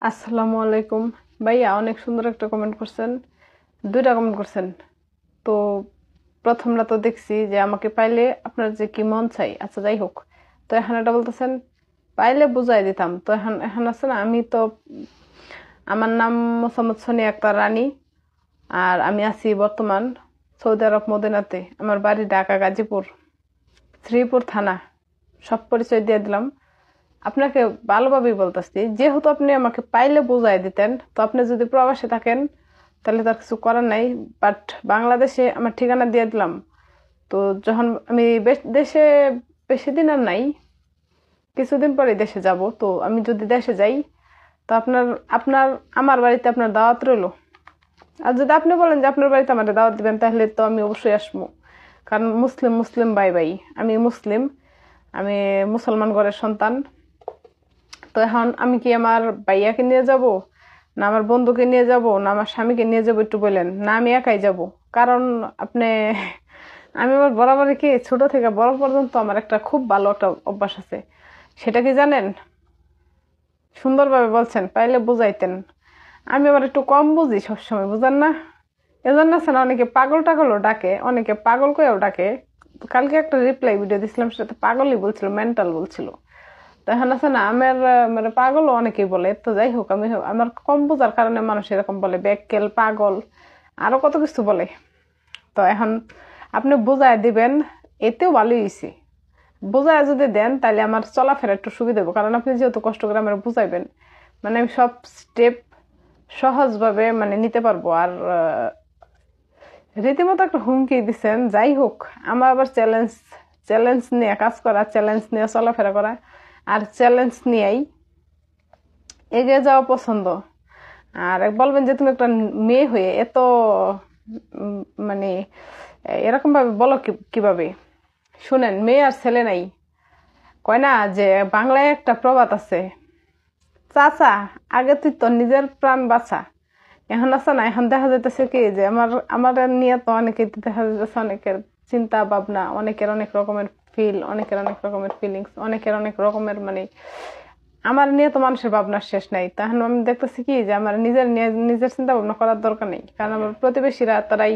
আসসালামু আলাইকুম। ভাইয়া অনেক সুন্দর একটা কমেন্ট করছেন, দুইটা কমেন্ট করছেন। তো প্রথমটা তো দেখছি যে আমাকে পাইলে আপনার যে কি মন চাই, আচ্ছা যাই হোক। তো এখন এটা বলতেছেন পাইলে বুঝাই দিতাম। তো এখন এখন আছে না, আমি তো আমার নাম মোসাম্মদ সোনিয়া আক্তার রানী। আর আমি আছি বর্তমান সৌদি আরব মদিনাতে। আমার বাড়ি ঢাকা গাজীপুর, শ্রীপুর থানা। সব পরিচয় দিয়ে দিলাম আপনাকে। ভালোভাবেই বলতেছি, যেহেতু আপনি আমাকে পাইলে বুঝাই দিতেন। তো আপনি যদি প্রবাসে থাকেন তাহলে তার কিছু করার নাই। বাট বাংলাদেশে আমার ঠিকানা দিয়ে দিলাম। তো যখন আমি দেশে বেশি দিন আর নাই, কিছুদিন পরে দেশে যাব। তো আমি যদি দেশে যাই, তো আপনার আপনার আমার বাড়িতে আপনার দাওয়াত রইলো। আর যদি আপনি বলেন যে আপনার বাড়িতে আমার দাওয়াত দিবেন, তাহলে তো আমি অবশ্যই আসবো। কারণ মুসলিম মুসলিম বাই বাই। আমি মুসলিম, আমি মুসলমান ঘরের সন্তান। তো এখন আমি কি আমার ভাইয়াকে নিয়ে যাব, না আমার বন্ধুকে নিয়ে যাব, না আমার স্বামীকে নিয়ে যাব, একটু বললেন না। আমি একাই যাব। কারণ আপনি আমি আমার বরাবরই কি ছোট থেকে বড় পর্যন্ত আমার একটা খুব ভালো একটা অভ্যাস আছে। সেটা কি জানেন? সুন্দরভাবে বলছেন পাইলে বুঝাইতেন। আমি আবার একটু কম বুঝি সবসময়, বুঝেন না? এজন্য আছে না, অনেকে পাগল টাগলও ডাকে, অনেকে পাগল কয়েও ডাকে। কালকে একটা রিপ্লাই ভিডিও দিছিলাম, সেটাতে পাগলই বলছিল, মেন্টাল বলছিল। তো এখন আছে না, আমার মানে পাগলও অনেকেই বলে। তো যাই হোক, আমি আমার কম বোঝার কারণে মানুষ এরকম বলে, বেক্কেল, পাগল, আরো কত কিছু বলে। তো এখন আপনি বুঝায় দিবেন, এতেও ভালোই হয়েছে। বুঝায় যদি দেন তাহলে আমার চলাফেরা একটু সুবিধা হবে। কারণ আপনি যেহেতু কষ্ট করে আমার বুঝাইবেন, মানে আমি সব স্টেপ সহজভাবে মানে নিতে পারবো। আর রীতিমতো একটা হুমকি দিচ্ছেন। যাই হোক, আমার আবার চ্যালেঞ্জ চ্যালেঞ্জ নিয়ে কাজ করা, চ্যালেঞ্জ নিয়ে চলাফেরা করা, আর চ্যালেঞ্জ নিয়েই এগিয়ে যাওয়া পছন্দ। আর বলবেন যে তুমি একটা মেয়ে হয়ে এত মানে এরকম ভাবে বলো কিভাবে? শুনেন, মেয়ে আর ছেলে নাই। কয় না যে বাংলায় একটা প্রবাদ আছে, চাচা আগে তুই তোর নিজের প্রাণ বাঁচা। এখন আছে না, এখন দেখা যাইতেছে কি যে আমার আমার নিয়ে তো অনেকে দেখা যাইতেছে, অনেকের চিন্তা ভাবনা, অনেকের অনেক রকমের ফিল, অনেকের অনেক রকমের ফিলিংস, অনেকের অনেক রকমের মানে আমার নিয়ে তো মানুষের ভাবনার শেষ নাই। তখন আমি দেখতেছি কি যে আমার নিজের নিয়ে নিজের চিন্তা ভাবনা করার দরকার নেই। কারণ আমার প্রতিবেশীরা তারাই